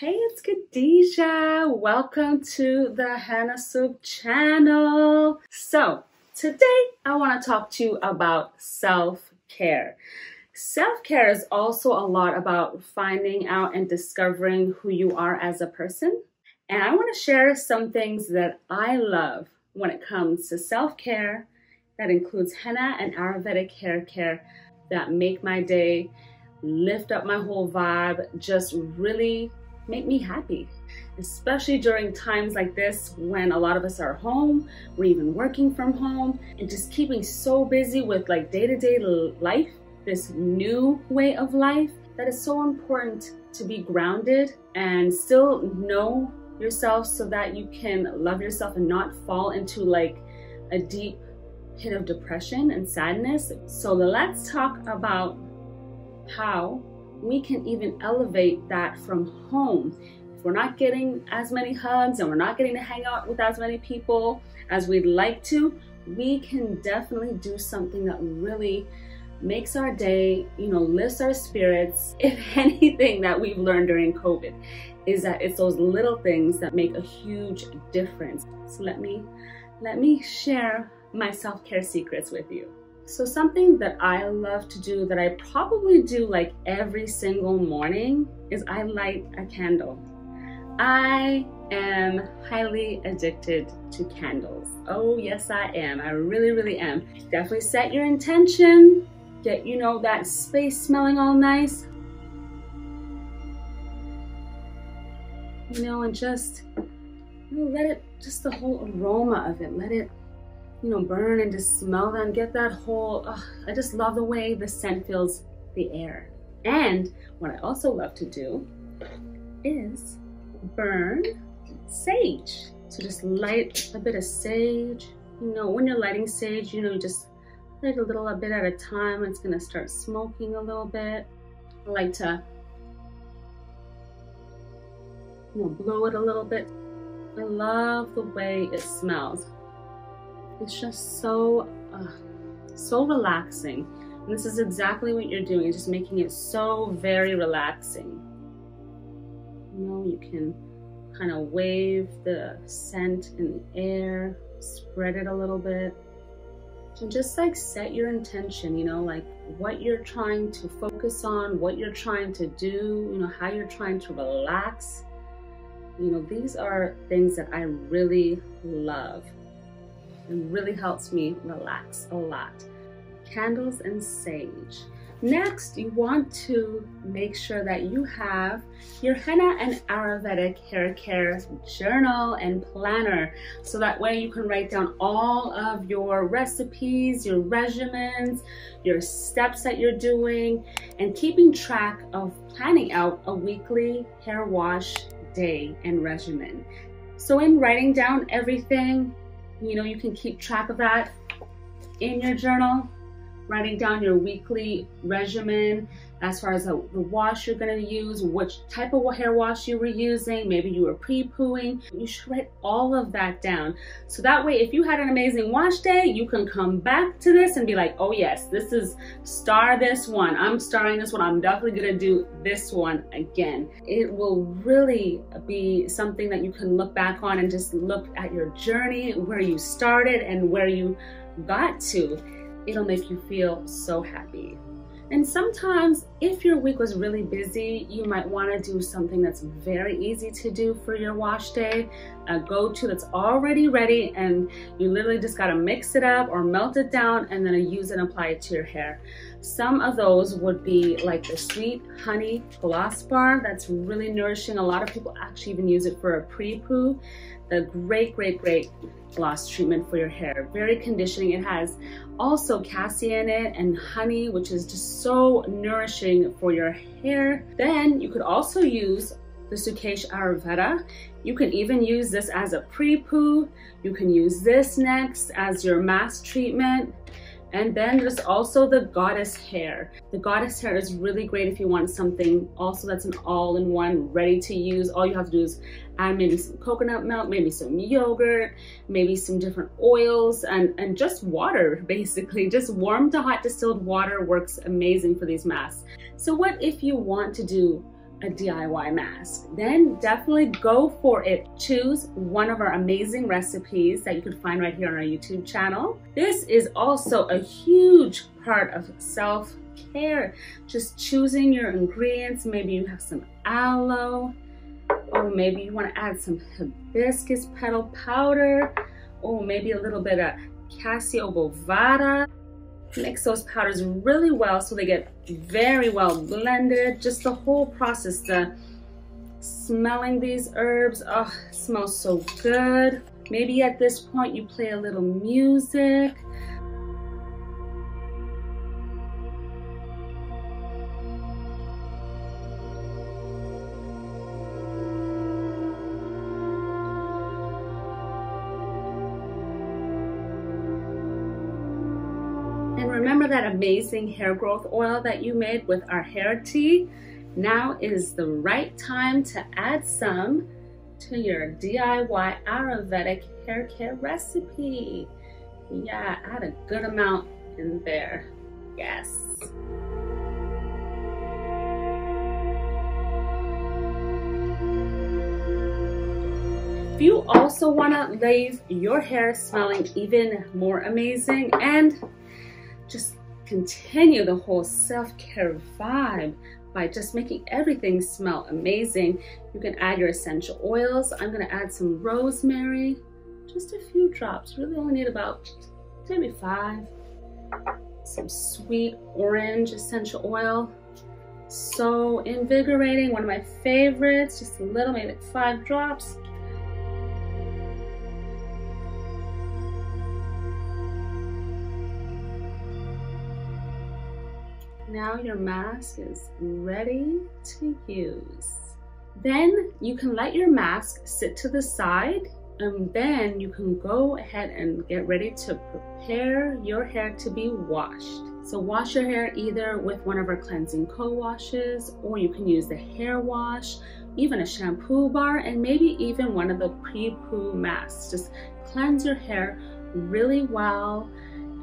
Hey, it's Khadijah. Welcome to the Hannah Soup channel. So today I want to talk to you about self-care. Self-care is also a lot about finding out and discovering who you are as a person. And I want to share some things that I love when it comes to self-care. That includes henna and Ayurvedic hair care that make my day, lift up my whole vibe, just really make me happy, especially during times like this when a lot of us are home, we're even working from home, and just keeping so busy with like day-to-day life, this new way of life, that is so important to be grounded and still know yourself so that you can love yourself and not fall into like a deep pit of depression and sadness. So let's talk about how we can even elevate that from home. If we're not getting as many hugs and we're not getting to hang out with as many people as we'd like to, we can definitely do something that really makes our day, lifts our spirits. If anything that we've learned during COVID is that it's those little things that make a huge difference. So let me share my self-care secrets with you. So something that I love to do that I probably do like every single morning is I light a candle. I am highly addicted to candles. Oh yes, I am. I really, really am. Definitely set your intention. Get, that space smelling all nice. And just, let it, just the whole aroma of it, let it burn and just smell that and get that whole, I just love the way the scent fills the air. And what I also love to do is burn sage. So just light a bit of sage. When you're lighting sage, you just light a little bit at a time. It's gonna start smoking a little bit. I like to blow it a little bit. I love the way it smells. It's just so relaxing. And this is exactly what you're doing, just making it so very relaxing. You can kind of wave the scent in the air, spread it a little bit. And just like set your intention, like what you're trying to focus on, what you're trying to do, how you're trying to relax. These are things that I really love. It really helps me relax a lot. Candles and sage. Next, you want to make sure that you have your henna and Ayurvedic hair care journal and planner. So that way you can write down all of your recipes, your regimens, your steps that you're doing, and keeping track of planning out a weekly hair wash day and regimen. So in writing down everything, you can keep track of that in your journal, writing down your weekly regimen as far as the wash you're going to use, which type of hair wash you were using, maybe you were pre-pooing. You should write all of that down. So that way, if you had an amazing wash day, you can come back to this and be like, oh yes, this is this one. I'm starring this one. I'm definitely going to do this one again. It will really be something that you can look back on and just look at your journey, where you started and where you got to. It'll make you feel so happy. And sometimes if your week was really busy, you might want to do something that's very easy to do for your wash day, a go-to that's already ready, and you literally just got to mix it up or melt it down and then use and apply it to your hair. Some of those would be like the Sweet Honey Gloss Bar. That's really nourishing. A lot of people actually even use it for a pre-poo. The great gloss treatment for your hair. Very conditioning. It has also cassia in it and honey, which is just so nourishing for your hair. Then you could also use the Sukesh Ayurveda. You can even use this as a pre-poo. You can use this next as your mask treatment. And then there's also the Goddess Hair. The Goddess Hair is really great if you want something also that's an all-in-one, ready to use. All you have to do is add maybe some coconut milk, maybe some yogurt, maybe some different oils, and just water, basically. Just warm to hot distilled water works amazing for these masks. So what if you want to do a DIY mask, then definitely go for it. Choose one of our amazing recipes that you can find right here on our YouTube channel. This is also a huge part of self-care. Just choosing your ingredients. Maybe you have some aloe, or maybe you want to add some hibiscus petal powder, or maybe a little bit of Cassia Obovata. Mix those powders really well so they get very well blended. Just the whole process, the smelling these herbs, oh, it smells so good. Maybe at this point you play a little music. And remember that amazing hair growth oil that you made with our hair tea? Now is the right time to add some to your DIY Ayurvedic hair care recipe. Yeah, add a good amount in there. Yes. If you also want to leave your hair smelling even more amazing and just continue the whole self-care vibe by just making everything smell amazing, you can add your essential oils. I'm going to add some rosemary, just a few drops, really only need about maybe 5. Some sweet orange essential oil, so invigorating, one of my favorites, just a little, maybe 5 drops. Now your mask is ready to use. Then you can let your mask sit to the side, and then you can go ahead and get ready to prepare your hair to be washed. So wash your hair either with one of our cleansing co-washes, or you can use the hair wash, even a shampoo bar, and maybe even one of the pre-poo masks. Just cleanse your hair really well.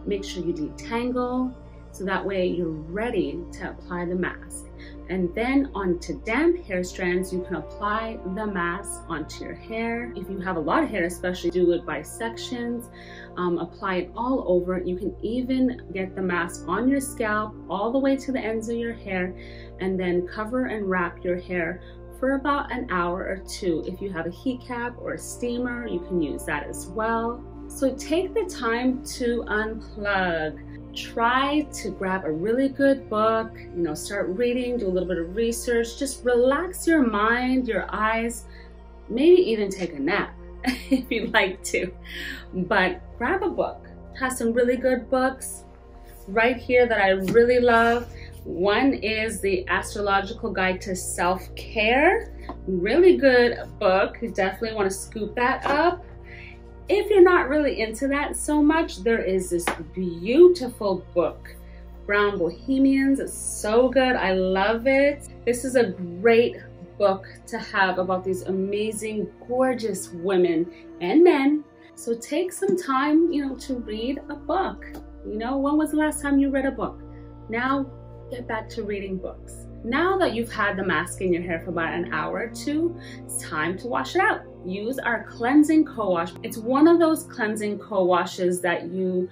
Make sure you detangle, so that way you're ready to apply the mask. And then onto damp hair strands, you can apply the mask onto your hair. If you have a lot of hair, especially, do it by sections. Apply it all over. You can even get the mask on your scalp all the way to the ends of your hair, and then cover and wrap your hair for about an hour or 2. If you have a heat cap or a steamer, you can use that as well. So take the time to unplug. Try to grab a really good book, start reading, do a little bit of research, just relax your mind, your eyes, maybe even take a nap if you'd like to. But grab a book. Has some really good books right here that I really love. One is the Astrological Guide to Self-Care. Really good book. You definitely want to scoop that up. If you're not really into that so much, there is this beautiful book, Brown Bohemians. It's so good. I love it. This is a great book to have about these amazing, gorgeous women and men. So take some time, to read a book. When was the last time you read a book? Now get back to reading books. Now that you've had the mask in your hair for about an hour or 2, it's time to wash it out. Use our cleansing co-wash. It's one of those cleansing co-washes that you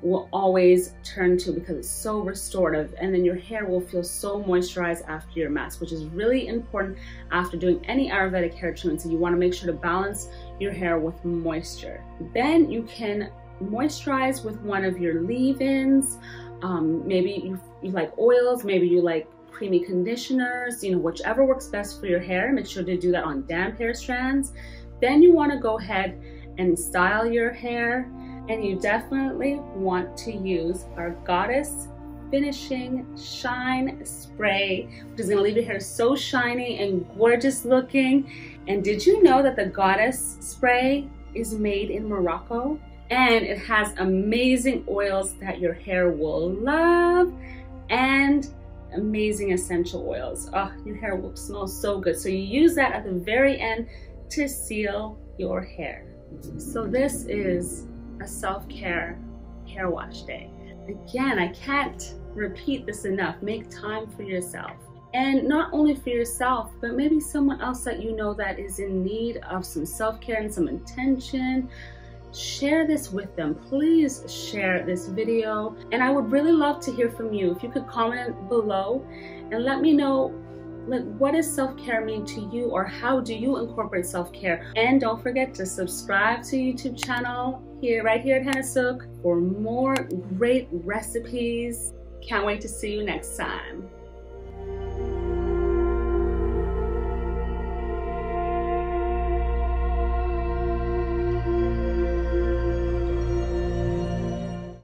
will always turn to because it's so restorative, and then your hair will feel so moisturized after your mask, which is really important after doing any Ayurvedic hair treatment. So you want to make sure to balance your hair with moisture. Then you can moisturize with one of your leave-ins. Maybe you like oils, maybe you like creamy conditioners, whichever works best for your hair. Make sure to do that on damp hair strands. Then you want to go ahead and style your hair, and you definitely want to use our Goddess Finishing Shine Spray, which is going to leave your hair so shiny and gorgeous looking. And did you know that the Goddess Spray is made in Morocco? And it has amazing oils that your hair will love, and amazing essential oils. Oh, your hair will smell so good. So you use that at the very end to seal your hair. So this is a self-care hair wash day. Again, I can't repeat this enough. Make time for yourself. And not only for yourself, but maybe someone else that you know that is in need of some self-care and some intention. Share this with them. Please share this video. And I would really love to hear from you. If you could comment below and let me know, like, what does self-care mean to you, or how do you incorporate self-care? And don't forget to subscribe to YouTube channel right here at Hannah Suk for more great recipes. Can't wait to see you next time.